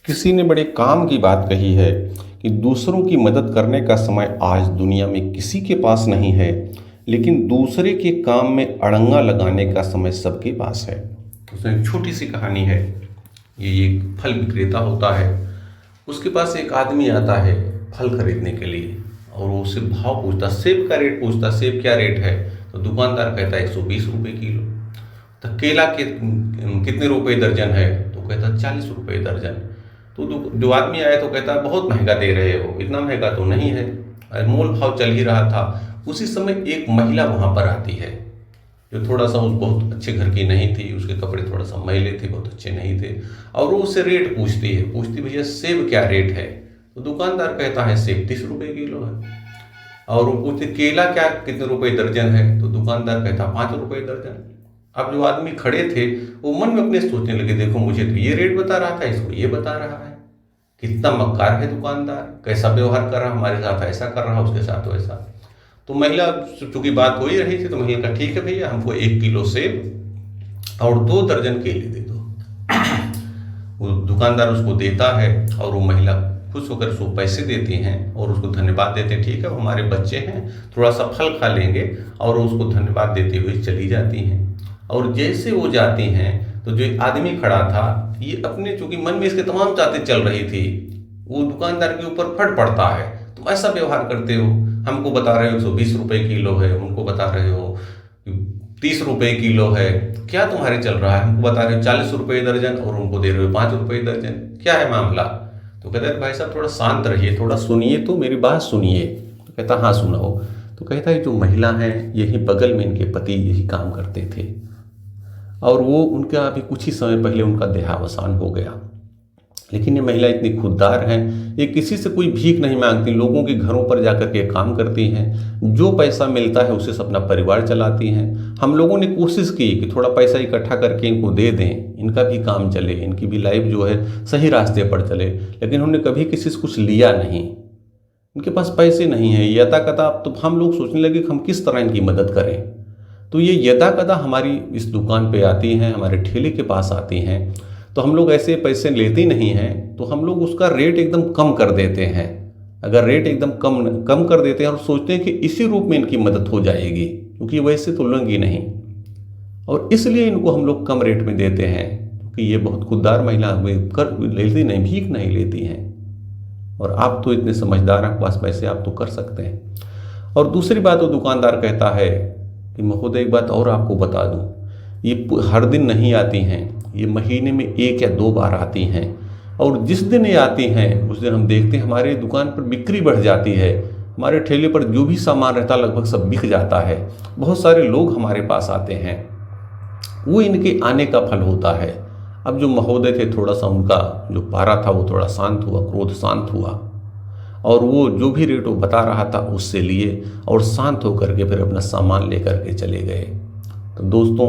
किसी ने बड़े काम की बात कही है कि दूसरों की मदद करने का समय आज दुनिया में किसी के पास नहीं है, लेकिन दूसरे के काम में अड़ंगा लगाने का समय सबके पास है। उसमें एक छोटी सी कहानी है। ये एक फल विक्रेता होता है। उसके पास एक आदमी आता है फल खरीदने के लिए और वो उससे भाव पूछता, सेब का रेट पूछता, सेब क्या रेट है? तो दुकानदार कहता है 120 रुपये किलो। तो केला के कितने रुपए दर्जन है? तो कहता 40 रुपये दर्जन। तो जो आदमी आया तो कहता बहुत महंगा दे रहे हो, इतना महंगा तो नहीं है। मोल भाव चल ही रहा था। उसी समय एक महिला वहाँ पर आती है जो थोड़ा सा उस बहुत अच्छे घर की नहीं थी, उसके कपड़े थोड़ा सा मैले थे, बहुत अच्छे नहीं थे। और वो उससे रेट पूछती भैया सेब क्या रेट है? तो दुकानदार कहता है सेब 30 रुपये किलो है। और वो पूछते केला क्या कितने रुपए दर्जन है? तो दुकानदार कहता 5 रुपये दर्जन। अब जो आदमी खड़े थे वो मन में अपने सोचने लगे, देखो मुझे तो ये रेट बता रहा था, इसको ये बता रहा है, कितना मक्कार है दुकानदार, कैसा व्यवहार कर रहा, हमारे साथ ऐसा कर रहा, उसके साथ वैसा। तो महिला, चूंकि बात हो ही रही थी, तो महिला का ठीक है भैया, हमको 1 किलो सेब और 2 दर्जन केले दे दो। वो दुकानदार उसको देता है और वो महिला खुश होकर उसको पैसे देती हैं और उसको धन्यवाद देते हैं, ठीक है हमारे बच्चे हैं, थोड़ा सा फल खा लेंगे। और उसको धन्यवाद देते हुए चली जाती हैं। और जैसे वो जाती हैं तो जो आदमी खड़ा था, ये अपने, चूंकि मन में इसके तमाम बातें चल रही थी, वो दुकानदार के ऊपर फट पड़ता है, तुम ऐसा व्यवहार करते हो, हमको बता रहे हो 120 रुपये किलो है, उनको बता रहे हो 30 रुपये किलो है, क्या तुम्हारे चल रहा है? हमको बता रहे हो 40 रुपये दर्जन और उनको दे रहे हो 5 रुपये दर्जन, क्या है मामला? तो कहता है भाई साहब थोड़ा शांत रहिए, थोड़ा सुनिए तो, मेरी बात सुनिए। तो कहता हाँ सुनाओ। तो कहता है जो महिला है यही बगल में इनके पति यही काम करते थे और वो उनका अभी कुछ ही समय पहले उनका देहावसान हो गया। लेकिन ये महिला इतनी खुददार हैं, ये किसी से कोई भीख नहीं मांगती, लोगों के घरों पर जाकर के काम करती हैं, जो पैसा मिलता है उससे अपना परिवार चलाती हैं। हम लोगों ने कोशिश की कि थोड़ा पैसा इकट्ठा करके इनको दे दें, इनका भी काम चले, इनकी भी लाइफ जो है सही रास्ते पर चले, लेकिन उन्होंने कभी किसी से कुछ लिया नहीं। इनके पास पैसे नहीं हैं, यथा कथा। तो हम लोग सोचने लगे कि हम किस तरह इनकी मदद करें। तो ये यदा कदा हमारी इस दुकान पे आती हैं, हमारे ठेले के पास आती हैं। तो हम लोग ऐसे पैसे लेते नहीं हैं, तो हम लोग उसका रेट एकदम कम कर देते हैं। अगर रेट एकदम कम कर देते हैं और सोचते हैं कि इसी रूप में इनकी मदद हो जाएगी, क्योंकि वैसे तो लेंगी नहीं, और इसलिए इनको हम लोग कम रेट में देते हैं, क्योंकि ये बहुत खुददार महिला कर लेती नहीं, भीख नहीं लेती हैं। और आप तो इतने समझदार हैं, पास पैसे आप तो कर सकते हैं। और दूसरी बात वो दुकानदार कहता है कि महोदय एक बात और आपको बता दूं, ये हर दिन नहीं आती हैं, ये महीने में 1 या 2 बार आती हैं। और जिस दिन ये आती हैं उस दिन हम देखते हैं हमारे दुकान पर बिक्री बढ़ जाती है, हमारे ठेले पर जो भी सामान रहता लगभग सब बिक जाता है, बहुत सारे लोग हमारे पास आते हैं। वो इनके आने का फल होता है। अब जो महोदय थे, थोड़ा सा उनका जो पारा था वो थोड़ा शांत हुआ, क्रोध शांत हुआ, और वो जो भी रेट वो बता रहा था उससे लिए और शांत होकर के फिर अपना सामान लेकर के चले गए। तो दोस्तों,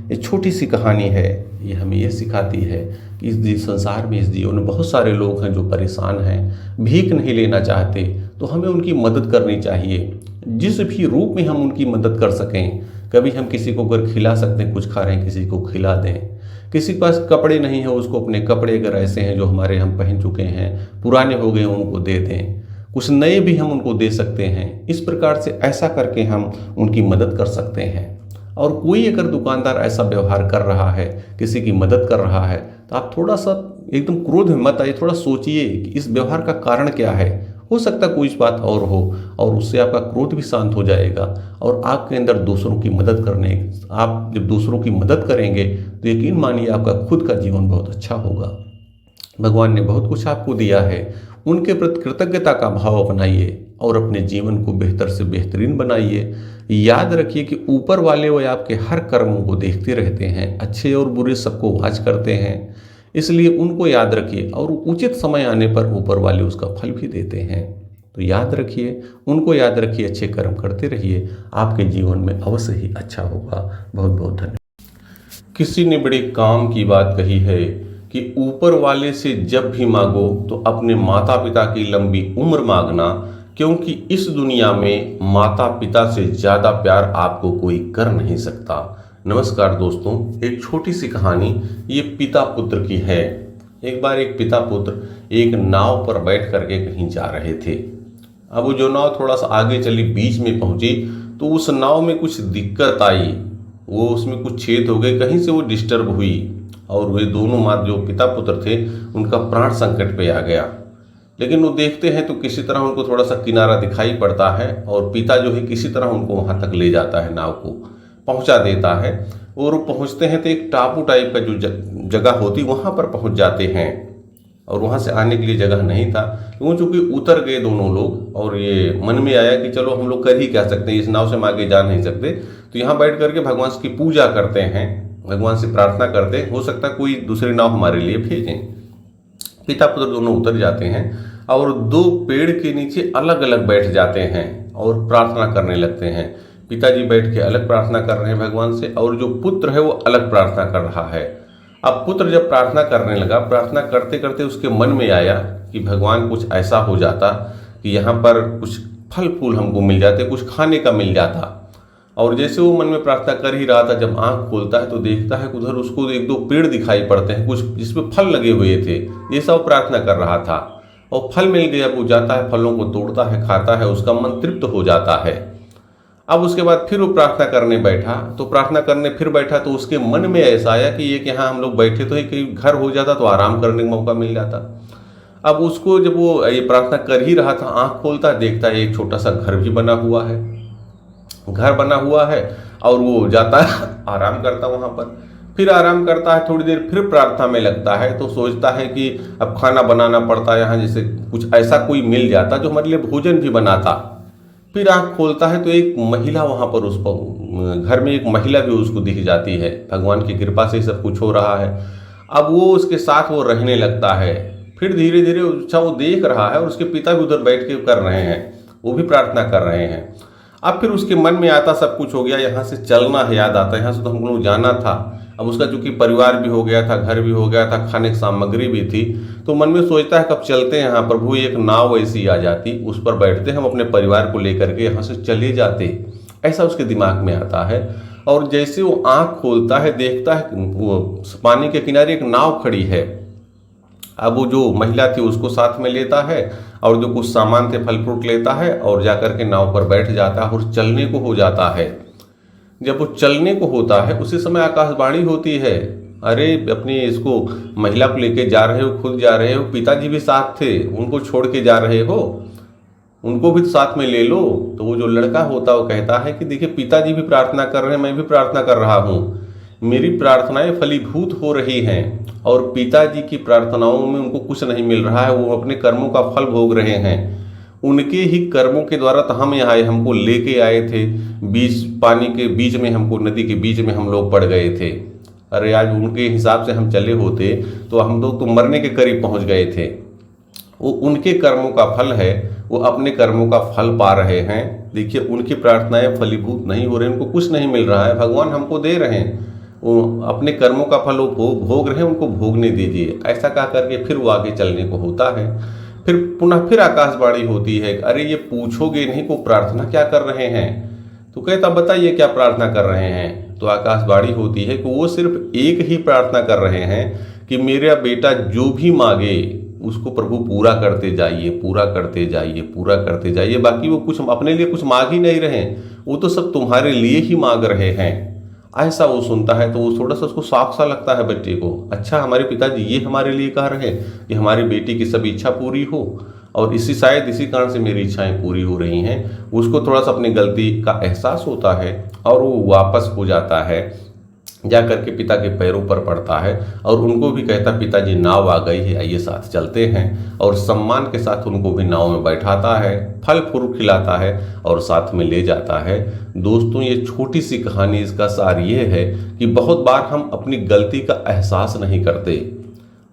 ये छोटी सी कहानी है, ये हमें ये सिखाती है कि इस संसार में, इस जीवन में बहुत सारे लोग हैं जो परेशान हैं, भीख नहीं लेना चाहते, तो हमें उनकी मदद करनी चाहिए। जिस भी रूप में हम उनकी मदद कर सकें, कभी हम किसी को अगर खिला सकते हैं, कुछ खा रहे हैं किसी को खिला दें, किसी के पास कपड़े नहीं है उसको अपने कपड़े अगर ऐसे हैं जो हमारे हम पहन चुके हैं, पुराने हो गए हैं, उनको दे दें, कुछ नए भी हम उनको दे सकते हैं। इस प्रकार से ऐसा करके हम उनकी मदद कर सकते हैं। और कोई अगर दुकानदार ऐसा व्यवहार कर रहा है, किसी की मदद कर रहा है, तो आप थोड़ा सा एकदम क्रोध में मत आइए, थोड़ा सोचिए कि इस व्यवहार का कारण क्या है। हो सकता है कोई बात और हो, और उससे आपका क्रोध भी शांत हो जाएगा और आपके अंदर दूसरों की मदद करने, आप जब दूसरों की मदद करेंगे तो यकीन मानिए आपका खुद का जीवन बहुत अच्छा होगा। भगवान ने बहुत कुछ आपको दिया है, उनके प्रति कृतज्ञता का भाव अपनाइए और अपने जीवन को बेहतर से बेहतरीन बनाइए। याद रखिए कि ऊपर वाले वो आपके हर कर्मों को देखते रहते हैं, अच्छे और बुरे सबको वाच करते हैं, इसलिए उनको याद रखिए और उचित समय आने पर ऊपर वाले उसका फल भी देते हैं। तो याद रखिए, उनको याद रखिए, अच्छे कर्म करते रहिए, आपके जीवन में अवश्य ही अच्छा होगा। बहुत बहुत धन्यवाद। किसी ने बड़े काम की बात कही है कि ऊपर वाले से जब भी मांगो तो अपने माता पिता की लंबी उम्र मांगना, क्योंकि इस दुनिया में माता पिता से ज़्यादा प्यार आपको कोई कर नहीं सकता। नमस्कार दोस्तों, एक छोटी सी कहानी ये पिता पुत्र की है। एक बार एक पिता पुत्र एक नाव पर बैठ करके कहीं जा रहे थे। अब वो जो नाव थोड़ा सा आगे चली, बीच में पहुंची, तो उस नाव में कुछ दिक्कत आई। वो उसमें कुछ छेद हो गए, कहीं से वो डिस्टर्ब हुई और वे दोनों माँ जो पिता पुत्र थे उनका प्राण संकट पे आ गया। लेकिन वो देखते हैं तो किसी तरह उनको थोड़ा सा किनारा दिखाई पड़ता है और पिता जो है किसी तरह उनको वहाँ तक ले जाता है, नाव को पहुँचा देता है। और वो पहुँचते हैं तो एक टापू टाइप का जो जगह होती वहाँ पर पहुँच जाते हैं और वहाँ से आने के लिए जगह नहीं था। क्यों, चूँकि उतर गए दोनों लोग और ये मन में आया कि चलो हम लोग कर ही क्या सकते हैं, इस नाव से हम आगे जा नहीं सकते, तो यहाँ बैठ करके भगवान की पूजा करते हैं, भगवान से प्रार्थना करते हैं, हो सकता है कोई दूसरी नाव हमारे लिए भेजें। पिता पुत्र दोनों उतर जाते हैं और दो पेड़ के नीचे अलग अलग बैठ जाते हैं और प्रार्थना करने लगते हैं। पिताजी बैठ के अलग प्रार्थना कर रहे हैं भगवान से और जो पुत्र है वो अलग प्रार्थना कर रहा है। अब पुत्र जब प्रार्थना करने लगा, प्रार्थना करते करते उसके मन में आया कि भगवान कुछ ऐसा हो जाता कि यहाँ पर कुछ फल फूल हमको मिल जाते, कुछ खाने का मिल जाता। और जैसे वो मन में प्रार्थना कर ही रहा था, जब आंख खोलता है तो देखता है कि उधर उसको एक दो पेड़ दिखाई पड़ते हैं कुछ, जिसमें फल लगे हुए थे। ये सब प्रार्थना कर रहा था और फल मिल गया। वो जाता है, फलों को तोड़ता है, खाता है, उसका मन तृप्त हो जाता है। अब उसके बाद फिर वो प्रार्थना करने बैठा, तो प्रार्थना करने फिर बैठा तो उसके मन में ऐसा आया कि ये कि यहाँ हम लोग बैठे तो कहीं घर हो जाता तो आराम करने का मौका मिल जाता। अब उसको जब वो ये प्रार्थना कर ही रहा था, आंख खोलता है, देखता है एक छोटा सा घर भी बना हुआ है, घर बना हुआ है और वो जाता है आराम करता वहाँ पर। फिर आराम करता है, थोड़ी देर फिर प्रार्थना में लगता है तो सोचता है कि अब खाना बनाना पड़ता है यहाँ, जैसे कुछ ऐसा कोई मिल जाता जो हमारे लिए भोजन भी बनाता। फिर आँख खोलता है तो एक महिला वहाँ पर, उस पर घर में एक महिला भी उसको दिख जाती है। भगवान की कृपा से सब कुछ हो रहा है। अब वो उसके साथ वो रहने लगता है। फिर धीरे धीरे अच्छा वो देख रहा है और उसके पिता भी उधर बैठ के कर रहे हैं, वो भी प्रार्थना कर रहे हैं। अब फिर उसके मन में आता सब कुछ हो गया, यहाँ से चलना है, याद आता है यहाँ से तो हम लोग जाना था। अब उसका चूंकि परिवार भी हो गया था, घर भी हो गया था, खाने की सामग्री भी थी, तो मन में सोचता है कब चलते हैं यहाँ। प्रभु एक नाव ऐसी आ जाती, उस पर बैठते हम अपने परिवार को लेकर के यहाँ से चले जाते, ऐसा उसके दिमाग में आता है। और जैसे वो आँख खोलता है देखता है वो पानी के किनारे एक नाव खड़ी है। अब वो जो महिला थी उसको साथ में लेता है और जो कुछ सामान थे फल फ्रूट लेता है और जाकर के नाव पर बैठ जाता है और चलने को हो जाता है। जब वो चलने को होता है उसी समय आकाशवाणी होती है, अरे अपनी इसको महिला को लेके जा रहे हो, खुद जा रहे हो, पिताजी भी साथ थे, उनको छोड़ के जा रहे हो, उनको भी साथ में ले लो। तो वो जो लड़का होता है वो कहता है कि देखिए पिताजी भी प्रार्थना कर रहे हैं, मैं भी प्रार्थना कर रहा हूँ, मेरी प्रार्थनाएं फलीभूत हो रही हैं और पिताजी की प्रार्थनाओं में उनको कुछ नहीं मिल रहा है, वो अपने कर्मों का फल भोग रहे हैं। उनके ही कर्मों के द्वारा तो हम यहाँ आए, हमको लेके आए थे, बीच पानी के बीच में, हमको नदी के बीच में हम लोग पड़ गए थे। अरे आज उनके हिसाब से हम चले होते तो हम लोग तो मरने के करीब पहुँच गए थे। वो उनके कर्मों का फल है, वो अपने कर्मों का फल पा रहे हैं। देखिए उनकी प्रार्थनाएं फलीभूत नहीं हो रही, उनको कुछ नहीं मिल रहा है, भगवान हमको दे रहे हैं, वो अपने कर्मों का फल वो भोग रहे हैं, उनको भोगने दीजिए। ऐसा कह करके फिर वो आगे चलने को होता है। फिर पुनः फिर आकाशवाणी होती है, अरे ये पूछोगे नहीं को प्रार्थना क्या कर रहे हैं। तो कहता बताइए क्या प्रार्थना कर रहे हैं। तो आकाशवाणी होती है कि वो सिर्फ एक ही प्रार्थना कर रहे हैं कि मेरा बेटा जो भी मांगे उसको प्रभु पूरा करते जाइए, पूरा करते जाइए, पूरा करते जाइए। बाकी वो कुछ अपने लिए कुछ मांग ही नहीं रहे, वो तो सब तुम्हारे लिए ही मांग रहे हैं। ऐसा वो सुनता है तो वो थोड़ा सा उसको साफ सा लगता है बेटे को, अच्छा हमारे पिताजी ये हमारे लिए कह रहे हैं कि हमारी बेटी की सब इच्छा पूरी हो और शायद इसी कारण से मेरी इच्छाएं पूरी हो रही हैं। उसको थोड़ा सा अपनी गलती का एहसास होता है और वो वापस हो जाता है, जा करके पिता के पैरों पर पड़ता है और उनको भी कहता पिताजी नाव आ गई है, आइए साथ चलते हैं। और सम्मान के साथ उनको भी नाव में बैठाता है, फल फ्रूट खिलाता है और साथ में ले जाता है। दोस्तों ये छोटी सी कहानी, इसका सार ये है कि बहुत बार हम अपनी गलती का एहसास नहीं करते।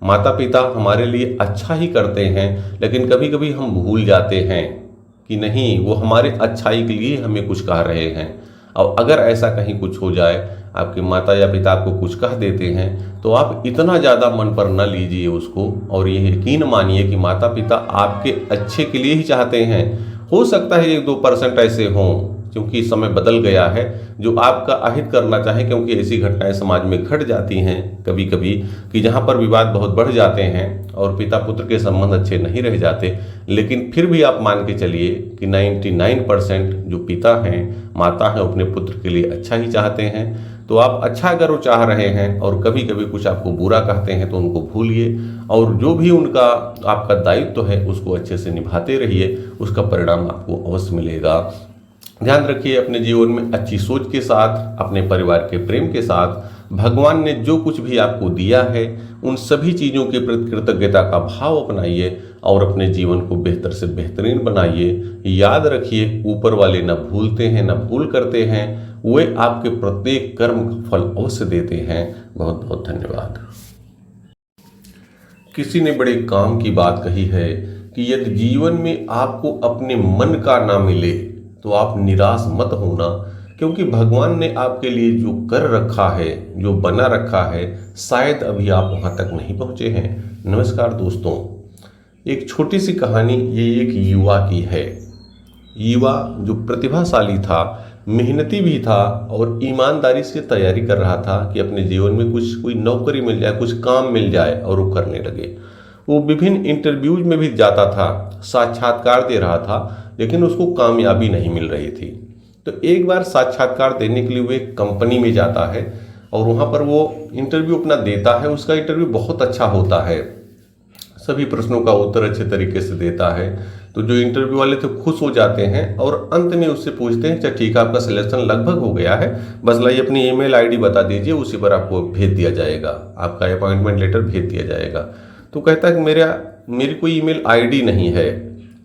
माता पिता हमारे लिए अच्छा ही करते हैं, लेकिन कभी कभी हम भूल जाते हैं कि नहीं वो हमारे अच्छाई के लिए हमें कुछ कह रहे हैं। और अगर ऐसा कहीं कुछ हो जाए, आपके माता या पिता आपको कुछ कह देते हैं तो आप इतना ज़्यादा मन पर न लीजिए उसको, और ये यकीन मानिए कि माता पिता आपके अच्छे के लिए ही चाहते हैं। हो सकता है 1-2% ऐसे हों क्योंकि समय बदल गया है, जो आपका अहित करना चाहे, क्योंकि ऐसी घटनाएं समाज में घट जाती हैं कभी कभी कि जहां पर विवाद बहुत बढ़ जाते हैं और पिता पुत्र के संबंध अच्छे नहीं रह जाते। लेकिन फिर भी आप मान के चलिए कि 99% जो पिता हैं, माता हैं, अपने पुत्र के लिए अच्छा ही चाहते हैं। तो आप अच्छा अगर वो चाह रहे हैं और कभी कभी कुछ आपको बुरा कहते हैं तो उनको भूलिए, और जो भी उनका आपका दायित्व है उसको अच्छे से निभाते रहिए, उसका परिणाम आपको अवश्य मिलेगा। ध्यान रखिए, अपने जीवन में अच्छी सोच के साथ, अपने परिवार के प्रेम के साथ, भगवान ने जो कुछ भी आपको दिया है उन सभी चीज़ों के प्रति कृतज्ञता का भाव अपनाइए और अपने जीवन को बेहतर से बेहतरीन बनाइए। याद रखिए, ऊपर वाले न भूलते हैं न भूल करते हैं, वे आपके प्रत्येक कर्म का फल अवश्य देते हैं। बहुत बहुत धन्यवाद। किसी ने बड़े काम की बात कही है कि यदि जीवन में आपको अपने मन का ना मिले तो आप निराश मत होना, क्योंकि भगवान ने आपके लिए जो कर रखा है, जो बना रखा है, शायद अभी आप वहां तक नहीं पहुंचे हैं। नमस्कार दोस्तों, एक छोटी सी कहानी ये एक युवा की है। युवा जो प्रतिभाशाली था, मेहनती भी था और ईमानदारी से तैयारी कर रहा था कि अपने जीवन में कुछ कोई नौकरी मिल जाए, कुछ काम मिल जाए, और वो करने लगे। वो विभिन्न इंटरव्यूज में भी जाता था, साक्षात्कार दे रहा था, लेकिन उसको कामयाबी नहीं मिल रही थी। तो एक बार साक्षात्कार देने के लिए वो एक कंपनी में जाता है और वहाँ पर वो इंटरव्यू अपना देता है। उसका इंटरव्यू बहुत अच्छा होता है, सभी प्रश्नों का उत्तर अच्छे तरीके से देता है। तो जो इंटरव्यू वाले थे खुश हो जाते हैं और अंत में उससे पूछते हैं, अच्छा ठीक है, आपका सिलेक्शन लगभग हो गया है, बस लाइए अपनी ईमेल आईडी बता दीजिए, उसी पर आपको भेज दिया जाएगा, आपका अपॉइंटमेंट लेटर भेज दिया जाएगा। तो कहता है कि मेरी कोई ईमेल आईडी नहीं है।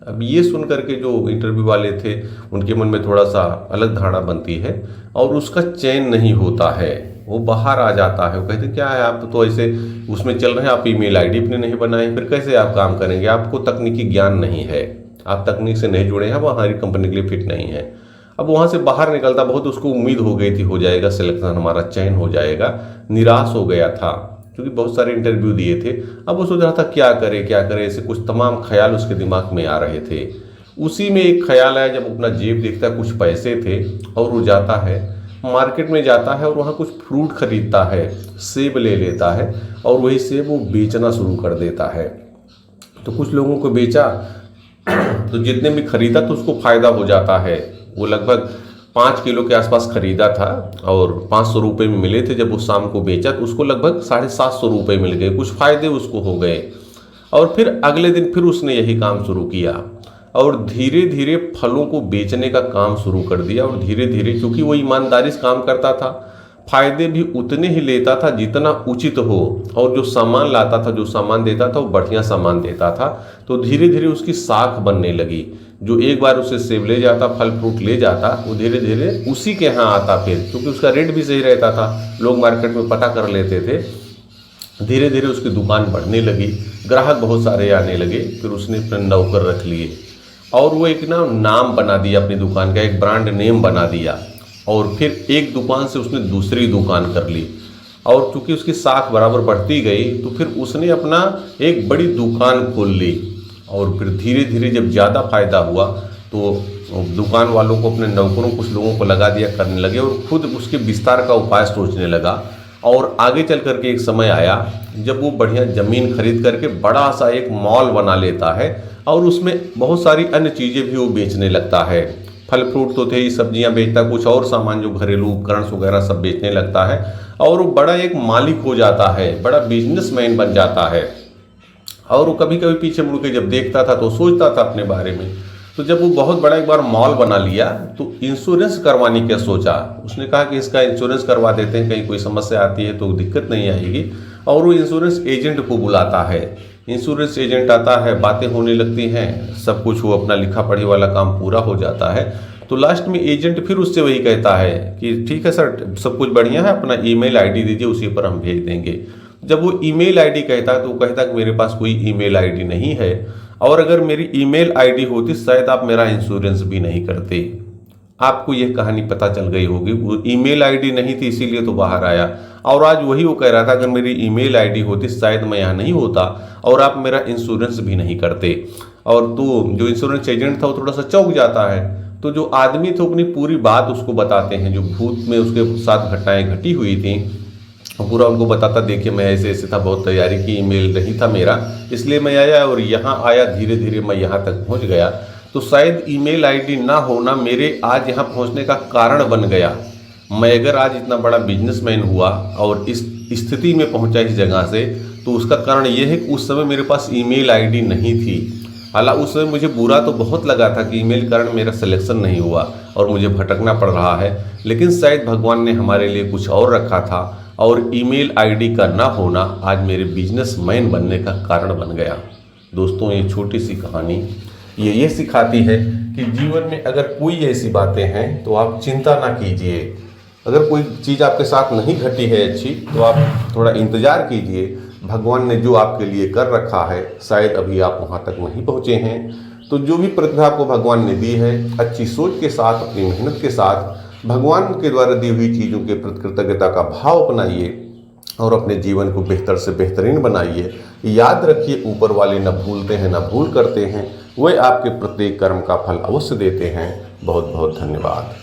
अब ये सुन करके जो इंटरव्यू वाले थे उनके मन में थोड़ा सा अलग धारणा बनती है और उसका चयन नहीं होता है, वो बाहर आ जाता है। वो कहते क्या है, आप तो ऐसे उसमें चल रहे हैं, आप ईमेल आईडी अपने नहीं बनाए, फिर कैसे आप काम करेंगे, आपको तकनीकी ज्ञान नहीं है, आप तकनीक से नहीं जुड़े हैं, वो हमारी कंपनी के लिए फिट नहीं है। अब वहाँ से बाहर निकलता, बहुत उसको उम्मीद हो गई थी हो जाएगा सिलेक्शन, हमारा चयन हो जाएगा, निराश हो गया था क्योंकि बहुत सारे इंटरव्यू दिए थे। अब वो सोच रहा था क्या करे, ऐसे कुछ तमाम ख्याल उसके दिमाग में आ रहे थे। उसी में एक ख्याल आया, जब अपना जेब देखता, कुछ पैसे थे और वो जाता है मार्केट में, जाता है और वहाँ कुछ फ्रूट खरीदता है, सेब ले लेता है और वही सेब वो बेचना शुरू कर देता है। तो कुछ लोगों को बेचा तो जितने भी खरीदा तो उसको फायदा हो जाता है। वो लगभग 5 किलो के आसपास खरीदा था और 500 रुपये में मिले थे। जब वो शाम को बेचा तो उसको लगभग 750 रुपये मिल गए, कुछ फायदे उसको हो गए। और फिर अगले दिन फिर उसने यही काम शुरू किया और धीरे धीरे फलों को बेचने का काम शुरू कर दिया। और धीरे धीरे, क्योंकि वो ईमानदारी से काम करता था, फायदे भी उतने ही लेता था जितना उचित हो, और जो सामान लाता था, जो सामान देता था, वो बढ़िया सामान देता था। तो धीरे धीरे उसकी साख बनने लगी। जो एक बार उसे सेब ले जाता, फल फ्रूट ले जाता, वो धीरे धीरे उसी के यहाँ आता फिर, क्योंकि उसका रेट भी सही रहता था, लोग मार्केट में पता कर लेते थे। धीरे धीरे उसकी दुकान बढ़ने लगी, ग्राहक बहुत सारे आने लगे। फिर उसने अपने नौकर रख लिए और वो एक नाम बना दिया अपनी दुकान का, एक ब्रांड नेम बना दिया। और फिर एक दुकान से उसने दूसरी दुकान कर ली और चूंकि उसकी साख बराबर बढ़ती गई तो फिर उसने अपना एक बड़ी दुकान खोल ली। और फिर धीरे धीरे जब ज़्यादा फायदा हुआ तो दुकान वालों को, अपने नौकरों, कुछ लोगों को लगा दिया करने लगे और खुद उसके विस्तार का उपाय सोचने लगा। और आगे चल करके एक समय आया जब वो बढ़िया ज़मीन खरीद करके बड़ा सा एक मॉल बना लेता है और उसमें बहुत सारी अन्य चीज़ें भी वो बेचने लगता है। फल फ्रूट तो थे ही, सब्जियां बेचता, कुछ और सामान जो घरेलू उपकरण वगैरह सब बेचने लगता है और वो बड़ा एक मालिक हो जाता है, बड़ा बिजनेसमैन बन जाता है। और वो कभी कभी पीछे मुड़ के जब देखता था तो सोचता था अपने बारे में। तो जब वो बहुत बड़ा एक बार मॉल बना लिया तो इंश्योरेंस करवाने का सोचा। उसने कहा कि इसका इंश्योरेंस करवा देते हैं, कहीं कोई समस्या आती है तो दिक्कत नहीं आएगी। और वो इंश्योरेंस एजेंट को बुलाता है, इंश्योरेंस एजेंट आता है, बातें होने लगती हैं, सब कुछ वो अपना लिखा पढ़ी वाला काम पूरा हो जाता है। तो लास्ट में एजेंट फिर उससे वही कहता है कि ठीक है सर, सब कुछ बढ़िया है, अपना ईमेल आईडी दीजिए, उसी पर हम भेज देंगे। जब वो ईमेल आईडी कहता है तो वो कहता है कि मेरे पास कोई ईमेल आईडी नहीं है, और अगर मेरी ईमेल आईडी होती शायद आप मेरा इंश्योरेंस भी नहीं करते। आपको यह कहानी पता चल गई होगी, वो ईमेल आईडी नहीं थी इसीलिए तो बाहर आया। और आज वही वो कह रहा था, अगर मेरी ईमेल आईडी होती शायद मैं यहाँ नहीं होता और आप मेरा इंश्योरेंस भी नहीं करते। और तो जो इंश्योरेंस एजेंट था वो थोड़ा सा चौंक जाता है। तो जो आदमी थे अपनी पूरी बात उसको बताते हैं, जो भूत में उसके साथ घटनाएं घटी हुई थी पूरा उनको बताता, देखिए मैं ऐसे ऐसे था, बहुत तैयारी की, ईमेल नहीं था मेरा, इसलिए मैं आया और यहाँ आया, धीरे धीरे मैं यहाँ तक पहुँच गया। तो शायद ईमेल आईडी ना होना मेरे आज यहाँ पहुँचने का कारण बन गया। मैं अगर आज इतना बड़ा बिजनेसमैन हुआ और इस स्थिति में पहुँचा इस जगह से, तो उसका कारण ये है कि उस समय मेरे पास ईमेल आईडी नहीं थी। हालांकि उस समय मुझे बुरा तो बहुत लगा था कि ईमेल कारण मेरा सिलेक्शन नहीं हुआ और मुझे भटकना पड़ रहा है, लेकिन शायद भगवान ने हमारे लिए कुछ और रखा था और ईमेल आईडी का ना होना आज मेरे बिजनेसमैन बनने का कारण बन गया। दोस्तों, ये छोटी सी कहानी ये सिखाती है कि जीवन में अगर कोई ऐसी बातें हैं तो आप चिंता ना कीजिए। अगर कोई चीज़ आपके साथ नहीं घटी है अच्छी, तो आप थोड़ा इंतज़ार कीजिए। भगवान ने जो आपके लिए कर रखा है, शायद अभी आप वहाँ तक नहीं पहुँचे हैं। तो जो भी प्रतिभा आपको भगवान ने दी है, अच्छी सोच के साथ, अपनी मेहनत के साथ भगवान के द्वारा दी हुई चीज़ों के प्रति कृतज्ञता का भाव अपनाइए और अपने जीवन को बेहतर से बेहतरीन बनाइए। याद रखिए, ऊपर वाले न भूलते हैं न भूल करते हैं, वे आपके प्रत्येक कर्म का फल अवश्य देते हैं। बहुत बहुत धन्यवाद।